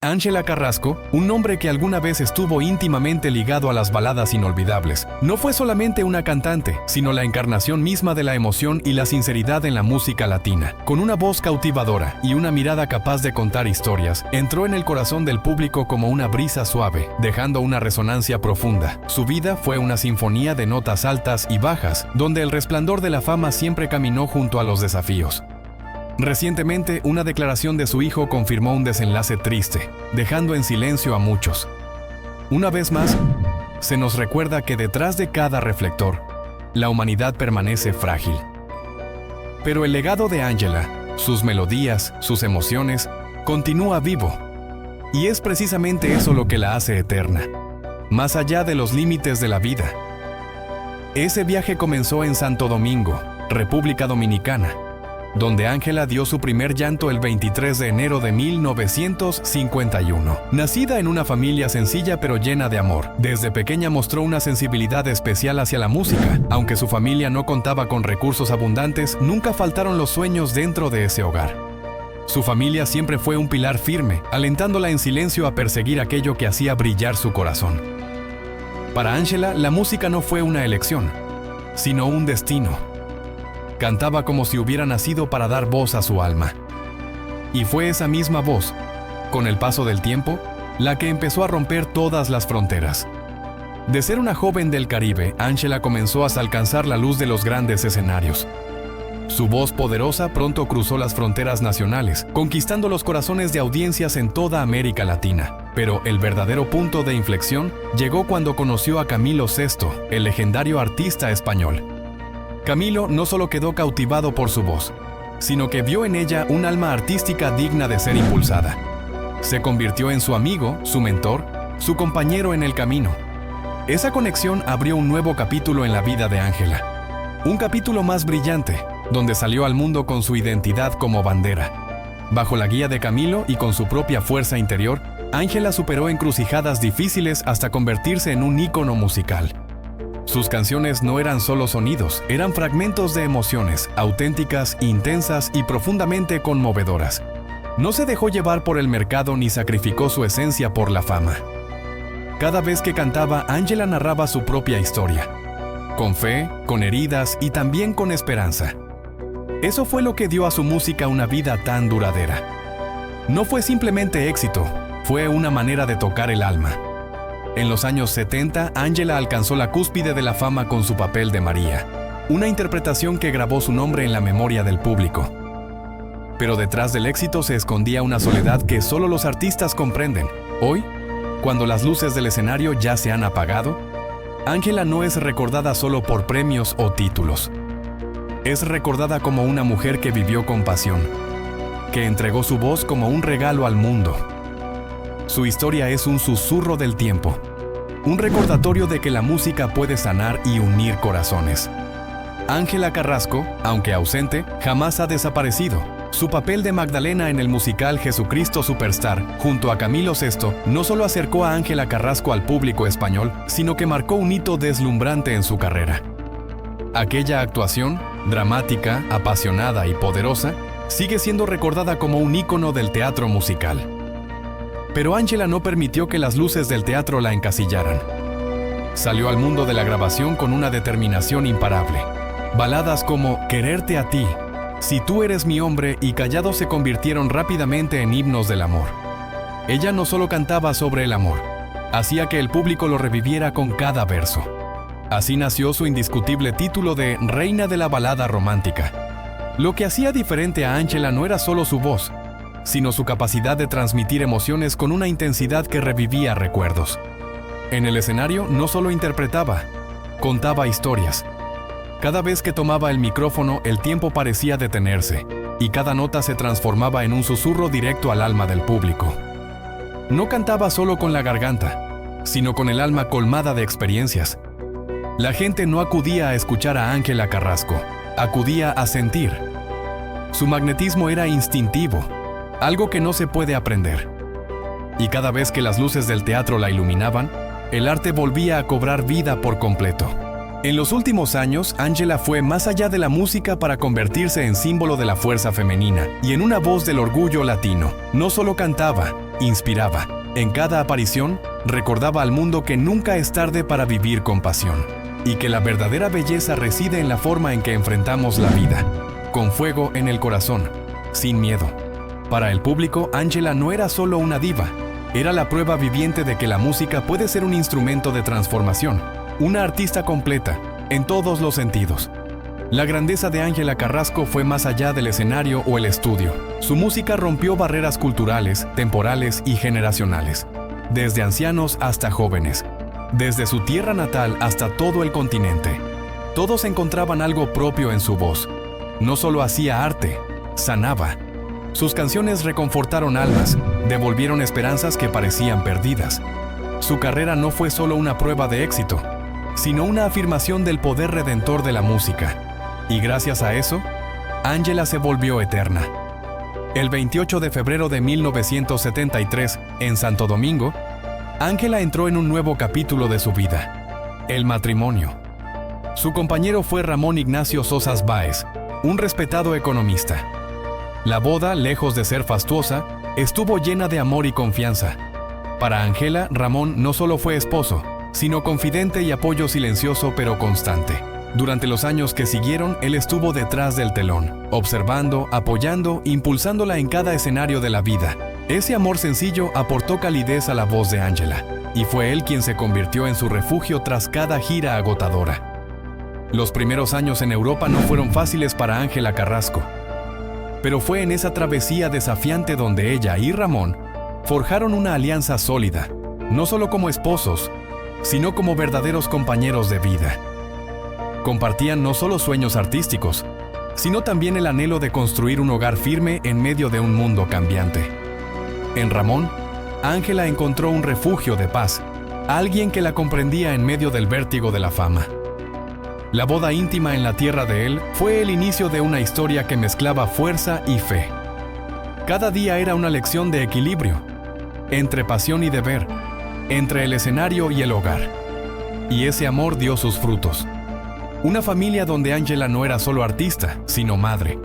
Ángela Carrasco, un nombre que alguna vez estuvo íntimamente ligado a las baladas inolvidables, no fue solamente una cantante, sino la encarnación misma de la emoción y la sinceridad en la música latina. Con una voz cautivadora y una mirada capaz de contar historias, entró en el corazón del público como una brisa suave, dejando una resonancia profunda. Su vida fue una sinfonía de notas altas y bajas, donde el resplandor de la fama siempre caminó junto a los desafíos. Recientemente, una declaración de su hijo confirmó un desenlace triste, dejando en silencio a muchos. Una vez más, se nos recuerda que detrás de cada reflector, la humanidad permanece frágil. Pero el legado de Ángela, sus melodías, sus emociones, continúa vivo. Y es precisamente eso lo que la hace eterna, más allá de los límites de la vida. Ese viaje comenzó en Santo Domingo, República Dominicana, donde Ángela dio su primer llanto el 23 de enero de 1951. Nacida en una familia sencilla pero llena de amor, desde pequeña mostró una sensibilidad especial hacia la música. Aunque su familia no contaba con recursos abundantes, nunca faltaron los sueños dentro de ese hogar. Su familia siempre fue un pilar firme, alentándola en silencio a perseguir aquello que hacía brillar su corazón. Para Ángela, la música no fue una elección, sino un destino. Cantaba como si hubiera nacido para dar voz a su alma. Y fue esa misma voz, con el paso del tiempo, la que empezó a romper todas las fronteras. De ser una joven del Caribe, Ángela comenzó a alcanzar la luz de los grandes escenarios. Su voz poderosa pronto cruzó las fronteras nacionales, conquistando los corazones de audiencias en toda América Latina. Pero el verdadero punto de inflexión llegó cuando conoció a Camilo VI, el legendario artista español. Camilo no solo quedó cautivado por su voz, sino que vio en ella un alma artística digna de ser impulsada. Se convirtió en su amigo, su mentor, su compañero en el camino. Esa conexión abrió un nuevo capítulo en la vida de Ángela. Un capítulo más brillante, donde salió al mundo con su identidad como bandera. Bajo la guía de Camilo y con su propia fuerza interior, Ángela superó encrucijadas difíciles hasta convertirse en un ícono musical. Sus canciones no eran solo sonidos, eran fragmentos de emociones, auténticas, intensas y profundamente conmovedoras. No se dejó llevar por el mercado ni sacrificó su esencia por la fama. Cada vez que cantaba, Ángela narraba su propia historia, con fe, con heridas y también con esperanza. Eso fue lo que dio a su música una vida tan duradera. No fue simplemente éxito, fue una manera de tocar el alma. En los años 70, Ángela alcanzó la cúspide de la fama con su papel de María, una interpretación que grabó su nombre en la memoria del público. Pero detrás del éxito se escondía una soledad que solo los artistas comprenden. Hoy, cuando las luces del escenario ya se han apagado, Ángela no es recordada solo por premios o títulos. Es recordada como una mujer que vivió con pasión, que entregó su voz como un regalo al mundo. Su historia es un susurro del tiempo, un recordatorio de que la música puede sanar y unir corazones. Ángela Carrasco, aunque ausente, jamás ha desaparecido. Su papel de Magdalena en el musical Jesucristo Superstar, junto a Camilo VI, no solo acercó a Ángela Carrasco al público español, sino que marcó un hito deslumbrante en su carrera. Aquella actuación, dramática, apasionada y poderosa, sigue siendo recordada como un ícono del teatro musical. Pero Ángela no permitió que las luces del teatro la encasillaran. Salió al mundo de la grabación con una determinación imparable. Baladas como Quererte a ti, Si tú eres mi hombre y Callado se convirtieron rápidamente en himnos del amor. Ella no solo cantaba sobre el amor, hacía que el público lo reviviera con cada verso. Así nació su indiscutible título de Reina de la Balada Romántica. Lo que hacía diferente a Ángela no era solo su voz, sino su capacidad de transmitir emociones con una intensidad que revivía recuerdos. En el escenario no solo interpretaba, contaba historias. Cada vez que tomaba el micrófono, el tiempo parecía detenerse, y cada nota se transformaba en un susurro directo al alma del público. No cantaba solo con la garganta, sino con el alma colmada de experiencias. La gente no acudía a escuchar a Ángela Carrasco, acudía a sentir. Su magnetismo era instintivo, algo que no se puede aprender. Y cada vez que las luces del teatro la iluminaban, el arte volvía a cobrar vida por completo. En los últimos años, Ángela fue más allá de la música para convertirse en símbolo de la fuerza femenina y en una voz del orgullo latino. No solo cantaba, inspiraba. En cada aparición, recordaba al mundo que nunca es tarde para vivir con pasión, y que la verdadera belleza reside en la forma en que enfrentamos la vida, con fuego en el corazón, sin miedo. Para el público, Ángela no era solo una diva, era la prueba viviente de que la música puede ser un instrumento de transformación, una artista completa, en todos los sentidos. La grandeza de Ángela Carrasco fue más allá del escenario o el estudio. Su música rompió barreras culturales, temporales y generacionales, desde ancianos hasta jóvenes, desde su tierra natal hasta todo el continente. Todos encontraban algo propio en su voz. No solo hacía arte, sanaba. Sus canciones reconfortaron almas, devolvieron esperanzas que parecían perdidas. Su carrera no fue solo una prueba de éxito, sino una afirmación del poder redentor de la música. Y gracias a eso, Ángela se volvió eterna. El 28 de febrero de 1973, en Santo Domingo, Ángela entró en un nuevo capítulo de su vida: el matrimonio. Su compañero fue Ramón Ignacio Sosas Báez, un respetado economista. La boda, lejos de ser fastuosa, estuvo llena de amor y confianza. Para Ángela, Ramón no solo fue esposo, sino confidente y apoyo silencioso pero constante. Durante los años que siguieron, él estuvo detrás del telón, observando, apoyando, impulsándola en cada escenario de la vida. Ese amor sencillo aportó calidez a la voz de Ángela, y fue él quien se convirtió en su refugio tras cada gira agotadora. Los primeros años en Europa no fueron fáciles para Ángela Carrasco, pero fue en esa travesía desafiante donde ella y Ramón forjaron una alianza sólida, no solo como esposos, sino como verdaderos compañeros de vida. Compartían no solo sueños artísticos, sino también el anhelo de construir un hogar firme en medio de un mundo cambiante. En Ramón, Ángela encontró un refugio de paz, alguien que la comprendía en medio del vértigo de la fama. La boda íntima en la tierra de él fue el inicio de una historia que mezclaba fuerza y fe. Cada día era una lección de equilibrio, entre pasión y deber, entre el escenario y el hogar. Y ese amor dio sus frutos. Una familia donde Ángela no era solo artista, sino madre.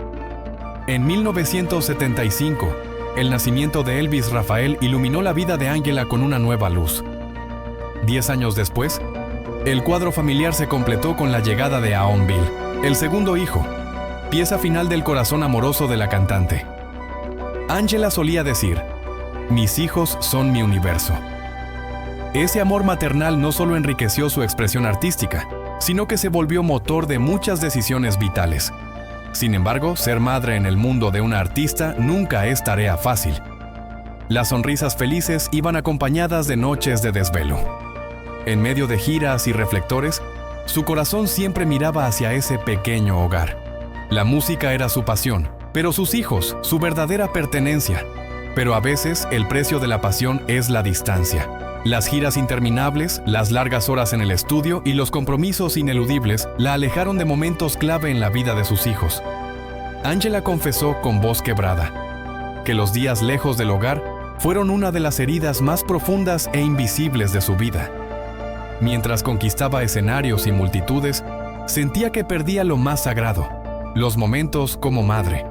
En 1975, el nacimiento de Elvis Rafael iluminó la vida de Ángela con una nueva luz. 10 años después, el cuadro familiar se completó con la llegada de Aon Bill, el segundo hijo, pieza final del corazón amoroso de la cantante. Ángela solía decir: "Mis hijos son mi universo". Ese amor maternal no solo enriqueció su expresión artística, sino que se volvió motor de muchas decisiones vitales. Sin embargo, ser madre en el mundo de una artista nunca es tarea fácil. Las sonrisas felices iban acompañadas de noches de desvelo. En medio de giras y reflectores, su corazón siempre miraba hacia ese pequeño hogar. La música era su pasión, pero sus hijos, su verdadera pertenencia. Pero a veces, el precio de la pasión es la distancia. Las giras interminables, las largas horas en el estudio y los compromisos ineludibles la alejaron de momentos clave en la vida de sus hijos. Ángela confesó con voz quebrada que los días lejos del hogar fueron una de las heridas más profundas e invisibles de su vida. Mientras conquistaba escenarios y multitudes, sentía que perdía lo más sagrado, los momentos como madre.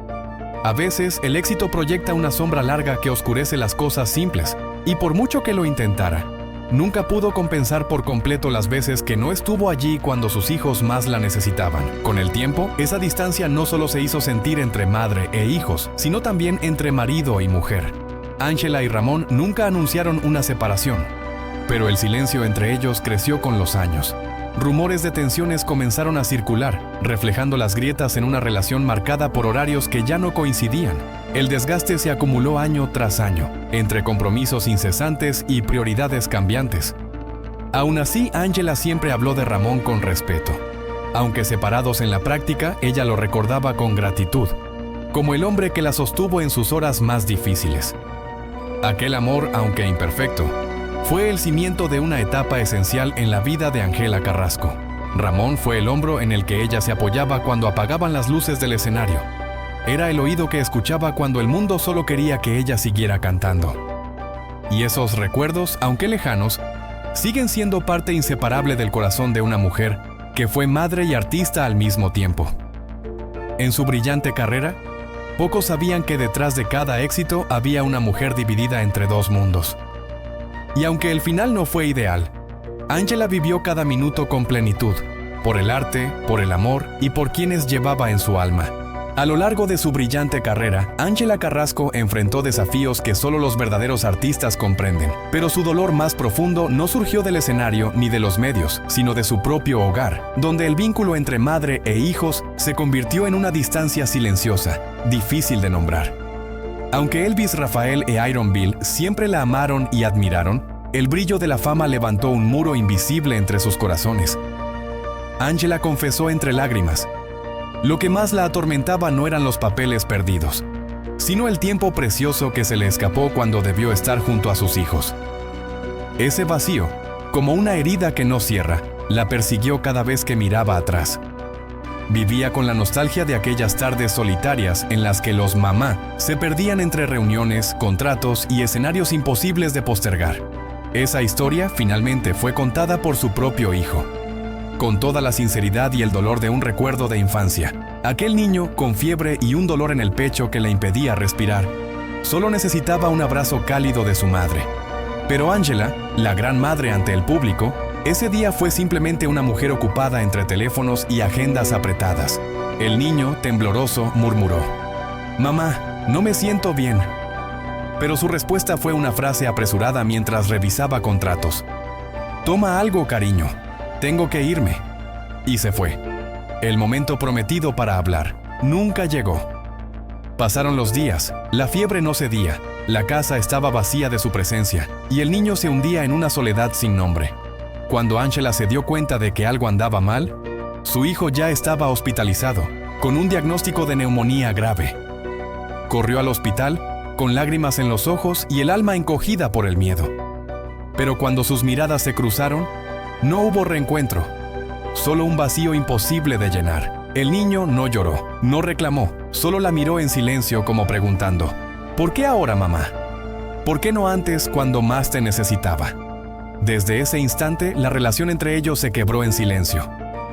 A veces, el éxito proyecta una sombra larga que oscurece las cosas simples, y por mucho que lo intentara, nunca pudo compensar por completo las veces que no estuvo allí cuando sus hijos más la necesitaban. Con el tiempo, esa distancia no solo se hizo sentir entre madre e hijos, sino también entre marido y mujer. Ángela y Ramón nunca anunciaron una separación, pero el silencio entre ellos creció con los años. Rumores de tensiones comenzaron a circular, reflejando las grietas en una relación marcada por horarios que ya no coincidían. El desgaste se acumuló año tras año, entre compromisos incesantes y prioridades cambiantes. Aún así, Ángela siempre habló de Ramón con respeto. Aunque separados en la práctica, ella lo recordaba con gratitud, como el hombre que la sostuvo en sus horas más difíciles. Aquel amor, aunque imperfecto, fue el cimiento de una etapa esencial en la vida de Ángela Carrasco. Ramón fue el hombro en el que ella se apoyaba cuando apagaban las luces del escenario. Era el oído que escuchaba cuando el mundo solo quería que ella siguiera cantando. Y esos recuerdos, aunque lejanos, siguen siendo parte inseparable del corazón de una mujer que fue madre y artista al mismo tiempo. En su brillante carrera, Pocos sabían que detrás de cada éxito había una mujer dividida entre dos mundos. Y aunque el final no fue ideal, Ángela vivió cada minuto con plenitud, por el arte, por el amor y por quienes llevaba en su alma. A lo largo de su brillante carrera, Ángela Carrasco enfrentó desafíos que solo los verdaderos artistas comprenden. Pero su dolor más profundo no surgió del escenario ni de los medios, sino de su propio hogar, donde el vínculo entre madre e hijos se convirtió en una distancia silenciosa, difícil de nombrar. Aunque Elvis, Rafael e Iron Bill siempre la amaron y admiraron, el brillo de la fama levantó un muro invisible entre sus corazones. Ángela confesó entre lágrimas: lo que más la atormentaba no eran los papeles perdidos, sino el tiempo precioso que se le escapó cuando debió estar junto a sus hijos. Ese vacío, como una herida que no cierra, la persiguió cada vez que miraba atrás. Vivía con la nostalgia de aquellas tardes solitarias en las que los mamá se perdían entre reuniones, contratos y escenarios imposibles de postergar. Esa historia finalmente fue contada por su propio hijo, con toda la sinceridad y el dolor de un recuerdo de infancia. Aquel niño, con fiebre y un dolor en el pecho que le impedía respirar, solo necesitaba un abrazo cálido de su madre. Pero Ángela, la gran madre ante el público, ese día fue simplemente una mujer ocupada entre teléfonos y agendas apretadas. El niño, tembloroso, murmuró: «Mamá, no me siento bien». Pero su respuesta fue una frase apresurada mientras revisaba contratos: «Toma algo, cariño. Tengo que irme». Y se fue. El momento prometido para hablar nunca llegó. Pasaron los días, la fiebre no cedía, la casa estaba vacía de su presencia y el niño se hundía en una soledad sin nombre. Cuando Ángela se dio cuenta de que algo andaba mal, su hijo ya estaba hospitalizado, con un diagnóstico de neumonía grave. Corrió al hospital, con lágrimas en los ojos y el alma encogida por el miedo. Pero cuando sus miradas se cruzaron, no hubo reencuentro, solo un vacío imposible de llenar. El niño no lloró, no reclamó, solo la miró en silencio como preguntando: «¿Por qué ahora, mamá? ¿Por qué no antes cuando más te necesitaba?». Desde ese instante, la relación entre ellos se quebró en silencio.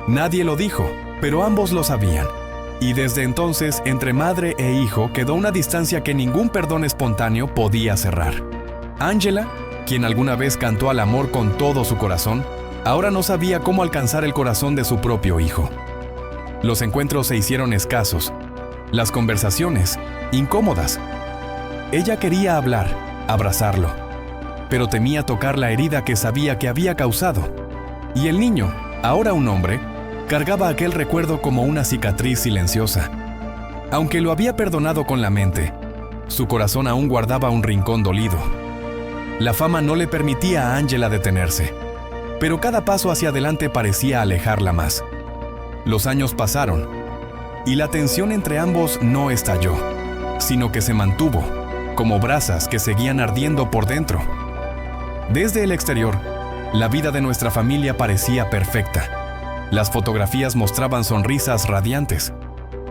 Nadie lo dijo, pero ambos lo sabían. Y desde entonces, entre madre e hijo quedó una distancia que ningún perdón espontáneo podía cerrar. Ángela, quien alguna vez cantó al amor con todo su corazón, ahora no sabía cómo alcanzar el corazón de su propio hijo. Los encuentros se hicieron escasos, las conversaciones incómodas. Ella quería hablar, abrazarlo, pero temía tocar la herida que sabía que había causado. Y el niño, ahora un hombre, cargaba aquel recuerdo como una cicatriz silenciosa. Aunque lo había perdonado con la mente, su corazón aún guardaba un rincón dolido. La fama no le permitía a Ángela detenerse, pero cada paso hacia adelante parecía alejarla más. Los años pasaron, y la tensión entre ambos no estalló, sino que se mantuvo, como brasas que seguían ardiendo por dentro. Desde el exterior, la vida de nuestra familia parecía perfecta. Las fotografías mostraban sonrisas radiantes,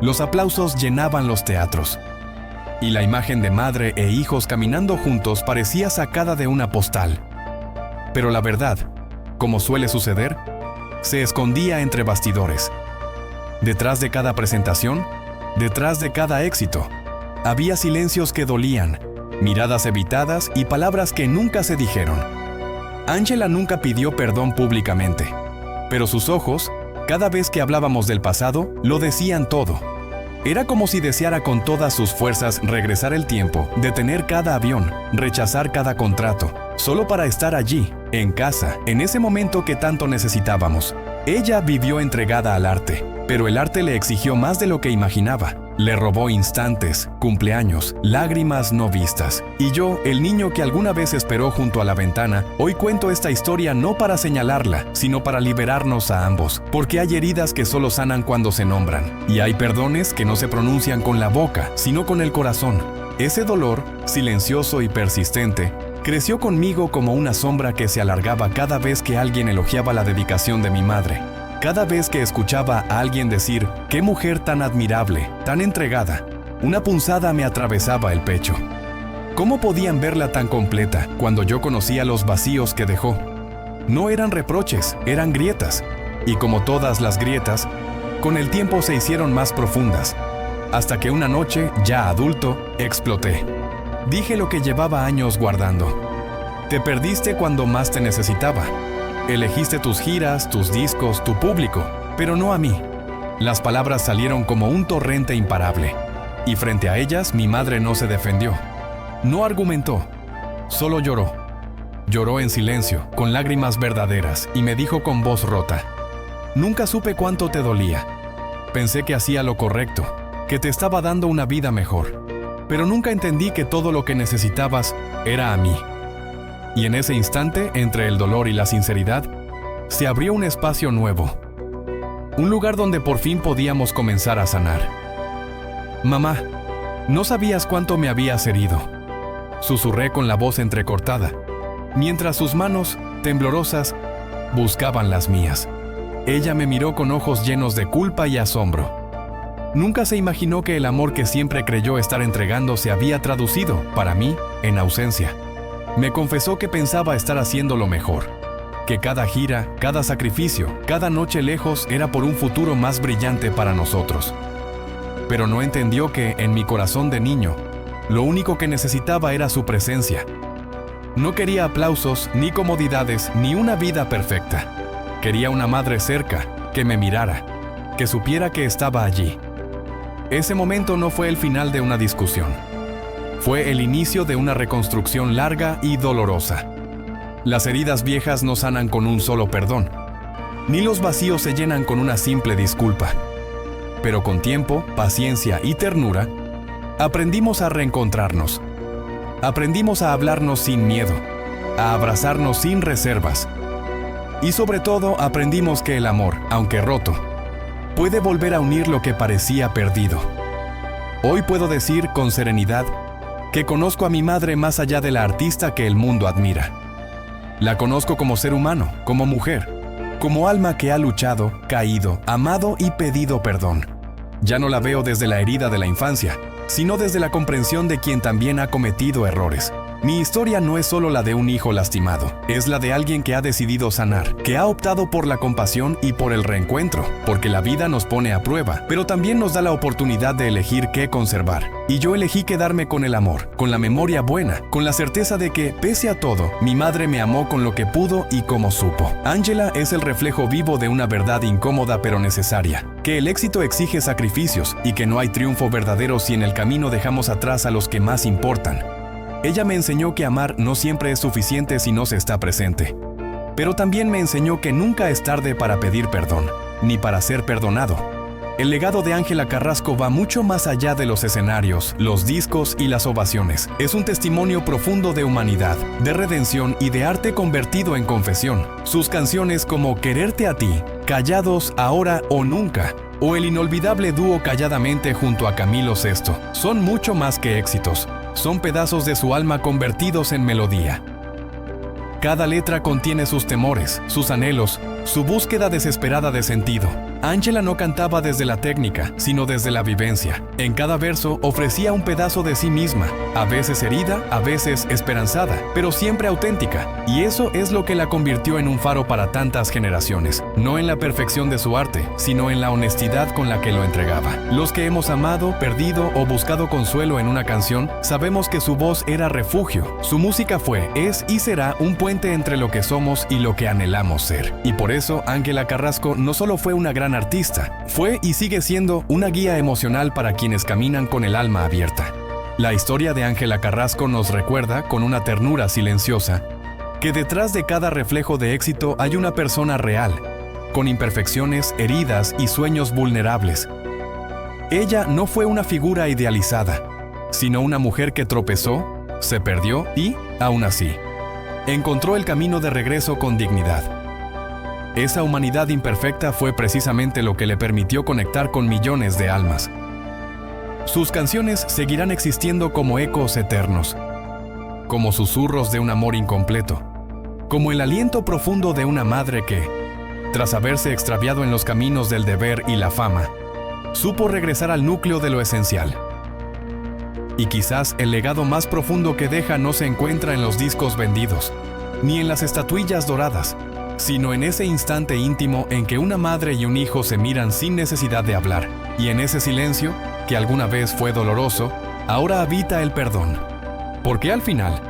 los aplausos llenaban los teatros, y la imagen de madre e hijos caminando juntos parecía sacada de una postal. Pero la verdad, como suele suceder, se escondía entre bastidores. Detrás de cada presentación, detrás de cada éxito, había silencios que dolían, miradas evitadas y palabras que nunca se dijeron. Ángela nunca pidió perdón públicamente, pero sus ojos, cada vez que hablábamos del pasado, lo decían todo. Era como si deseara con todas sus fuerzas regresar el tiempo, detener cada avión, rechazar cada contrato, solo para estar allí, en casa, en ese momento que tanto necesitábamos. Ella vivió entregada al arte, pero el arte le exigió más de lo que imaginaba. Le robó instantes, cumpleaños, lágrimas no vistas. Y yo, el niño que alguna vez esperó junto a la ventana, hoy cuento esta historia no para señalarla, sino para liberarnos a ambos, porque hay heridas que solo sanan cuando se nombran, y hay perdones que no se pronuncian con la boca, sino con el corazón. Ese dolor, silencioso y persistente, creció conmigo como una sombra que se alargaba cada vez que alguien elogiaba la dedicación de mi madre. Cada vez que escuchaba a alguien decir: «¡Qué mujer tan admirable, tan entregada!», una punzada me atravesaba el pecho. ¿Cómo podían verla tan completa cuando yo conocía los vacíos que dejó? No eran reproches, eran grietas. Y como todas las grietas, con el tiempo se hicieron más profundas. hasta que una noche, ya adulto, exploté. Dije lo que llevaba años guardando. Te perdiste cuando más te necesitaba. Elegiste tus giras, tus discos, tu público, pero no a mí. Las palabras salieron como un torrente imparable, y frente a ellas mi madre no se defendió. No argumentó, solo lloró. Lloró en silencio, con lágrimas verdaderas, y me dijo con voz rota: nunca supe cuánto te dolía. Pensé que hacía lo correcto, que te estaba dando una vida mejor, pero nunca entendí que todo lo que necesitabas era a mí. Y en ese instante, entre el dolor y la sinceridad, se abrió un espacio nuevo. Un lugar donde por fin podíamos comenzar a sanar. Mamá, no sabías cuánto me habías herido. Susurré con la voz entrecortada, mientras sus manos, temblorosas, buscaban las mías. Ella me miró con ojos llenos de culpa y asombro. Nunca se imaginó que el amor que siempre creyó estar entregando se había traducido, para mí, en ausencia. Me confesó que pensaba estar haciendo lo mejor, que cada gira, cada sacrificio, cada noche lejos era por un futuro más brillante para nosotros. Pero no entendió que, en mi corazón de niño, lo único que necesitaba era su presencia. No quería aplausos, ni comodidades, ni una vida perfecta. Quería una madre cerca, que me mirara, que supiera que estaba allí. Ese momento no fue el final de una discusión. Fue el inicio de una reconstrucción larga y dolorosa. Las heridas viejas no sanan con un solo perdón, ni los vacíos se llenan con una simple disculpa. Pero con tiempo, paciencia y ternura, aprendimos a reencontrarnos. Aprendimos a hablarnos sin miedo, a abrazarnos sin reservas. Y sobre todo, aprendimos que el amor, aunque roto, puede volver a unir lo que parecía perdido. Hoy puedo decir con serenidad que conozco a mi madre más allá de la artista que el mundo admira. La conozco como ser humano, como mujer, como alma que ha luchado, caído, amado y pedido perdón. Ya no la veo desde la herida de la infancia, sino desde la comprensión de quien también ha cometido errores. Mi historia no es solo la de un hijo lastimado, es la de alguien que ha decidido sanar, que ha optado por la compasión y por el reencuentro, porque la vida nos pone a prueba, pero también nos da la oportunidad de elegir qué conservar. Y yo elegí quedarme con el amor, con la memoria buena, con la certeza de que, pese a todo, mi madre me amó con lo que pudo y como supo. Ángela es el reflejo vivo de una verdad incómoda pero necesaria, que el éxito exige sacrificios y que no hay triunfo verdadero si en el camino dejamos atrás a los que más importan. Ella me enseñó que amar no siempre es suficiente si no se está presente. Pero también me enseñó que nunca es tarde para pedir perdón, ni para ser perdonado. El legado de Ángela Carrasco va mucho más allá de los escenarios, los discos y las ovaciones. Es un testimonio profundo de humanidad, de redención y de arte convertido en confesión. Sus canciones como Quererte a ti, Callados, Ahora o Nunca, o el inolvidable dúo Calladamente junto a Camilo Sesto, son mucho más que éxitos. Son pedazos de su alma convertidos en melodía. Cada letra contiene sus temores, sus anhelos, su búsqueda desesperada de sentido. Ángela no cantaba desde la técnica, sino desde la vivencia. En cada verso ofrecía un pedazo de sí misma, a veces herida, a veces esperanzada, pero siempre auténtica. Y eso es lo que la convirtió en un faro para tantas generaciones. No en la perfección de su arte, sino en la honestidad con la que lo entregaba. Los que hemos amado, perdido o buscado consuelo en una canción, sabemos que su voz era refugio. Su música fue, es y será un puente entre lo que somos y lo que anhelamos ser. Y por eso, Ángela Carrasco no solo fue una gran artista, fue y sigue siendo una guía emocional para quienes caminan con el alma abierta. La historia de Ángela Carrasco nos recuerda, con una ternura silenciosa, que detrás de cada reflejo de éxito hay una persona real, con imperfecciones, heridas y sueños vulnerables. Ella no fue una figura idealizada, sino una mujer que tropezó, se perdió y, aún así, encontró el camino de regreso con dignidad. Esa humanidad imperfecta fue precisamente lo que le permitió conectar con millones de almas. Sus canciones seguirán existiendo como ecos eternos, como susurros de un amor incompleto, como el aliento profundo de una madre que, tras haberse extraviado en los caminos del deber y la fama, supo regresar al núcleo de lo esencial. Y quizás el legado más profundo que deja no se encuentra en los discos vendidos, ni en las estatuillas doradas, sino en ese instante íntimo en que una madre y un hijo se miran sin necesidad de hablar, y en ese silencio, que alguna vez fue doloroso, ahora habita el perdón. Porque al final,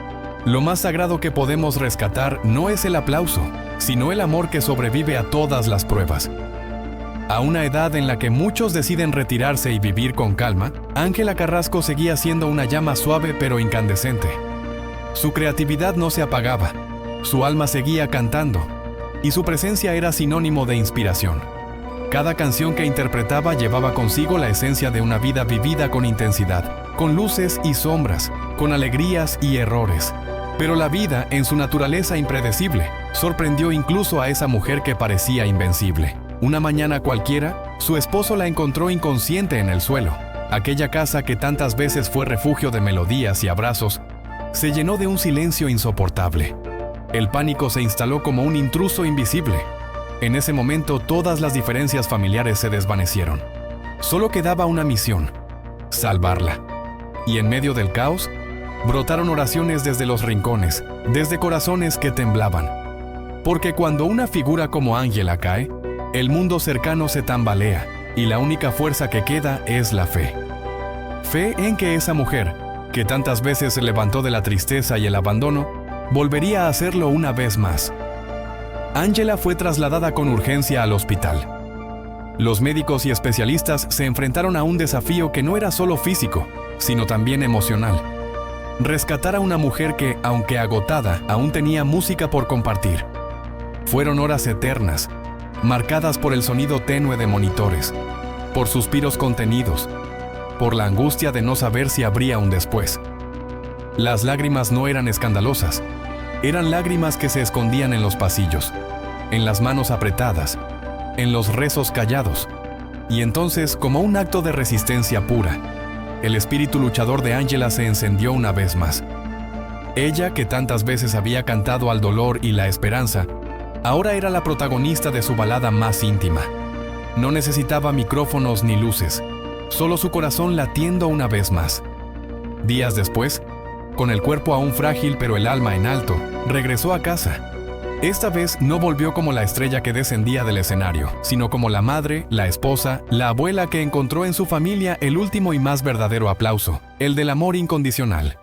lo más sagrado que podemos rescatar no es el aplauso, sino el amor que sobrevive a todas las pruebas. A una edad en la que muchos deciden retirarse y vivir con calma, Ángela Carrasco seguía siendo una llama suave pero incandescente. Su creatividad no se apagaba, su alma seguía cantando, y su presencia era sinónimo de inspiración. Cada canción que interpretaba llevaba consigo la esencia de una vida vivida con intensidad, con luces y sombras, con alegrías y errores. Pero la vida, en su naturaleza impredecible, sorprendió incluso a esa mujer que parecía invencible. Una mañana cualquiera, su esposo la encontró inconsciente en el suelo. Aquella casa que tantas veces fue refugio de melodías y abrazos, se llenó de un silencio insoportable. El pánico se instaló como un intruso invisible. En ese momento todas las diferencias familiares se desvanecieron. Solo quedaba una misión: salvarla. Y en medio del caos, brotaron oraciones desde los rincones, desde corazones que temblaban. Porque cuando una figura como Ángela cae, el mundo cercano se tambalea y la única fuerza que queda es la fe. Fe en que esa mujer, que tantas veces se levantó de la tristeza y el abandono, volvería a hacerlo una vez más. Ángela fue trasladada con urgencia al hospital. Los médicos y especialistas se enfrentaron a un desafío que no era solo físico, sino también emocional. Rescatar a una mujer que, aunque agotada, aún tenía música por compartir. Fueron horas eternas, marcadas por el sonido tenue de monitores, por suspiros contenidos, por la angustia de no saber si habría un después. Las lágrimas no eran escandalosas, eran lágrimas que se escondían en los pasillos, en las manos apretadas, en los rezos callados. Y entonces, como un acto de resistencia pura, el espíritu luchador de Ángela se encendió una vez más. Ella, que tantas veces había cantado al dolor y la esperanza, ahora era la protagonista de su balada más íntima. No necesitaba micrófonos ni luces, solo su corazón latiendo una vez más. Días después, con el cuerpo aún frágil pero el alma en alto, regresó a casa. Esta vez no volvió como la estrella que descendía del escenario, sino como la madre, la esposa, la abuela que encontró en su familia el último y más verdadero aplauso, el del amor incondicional.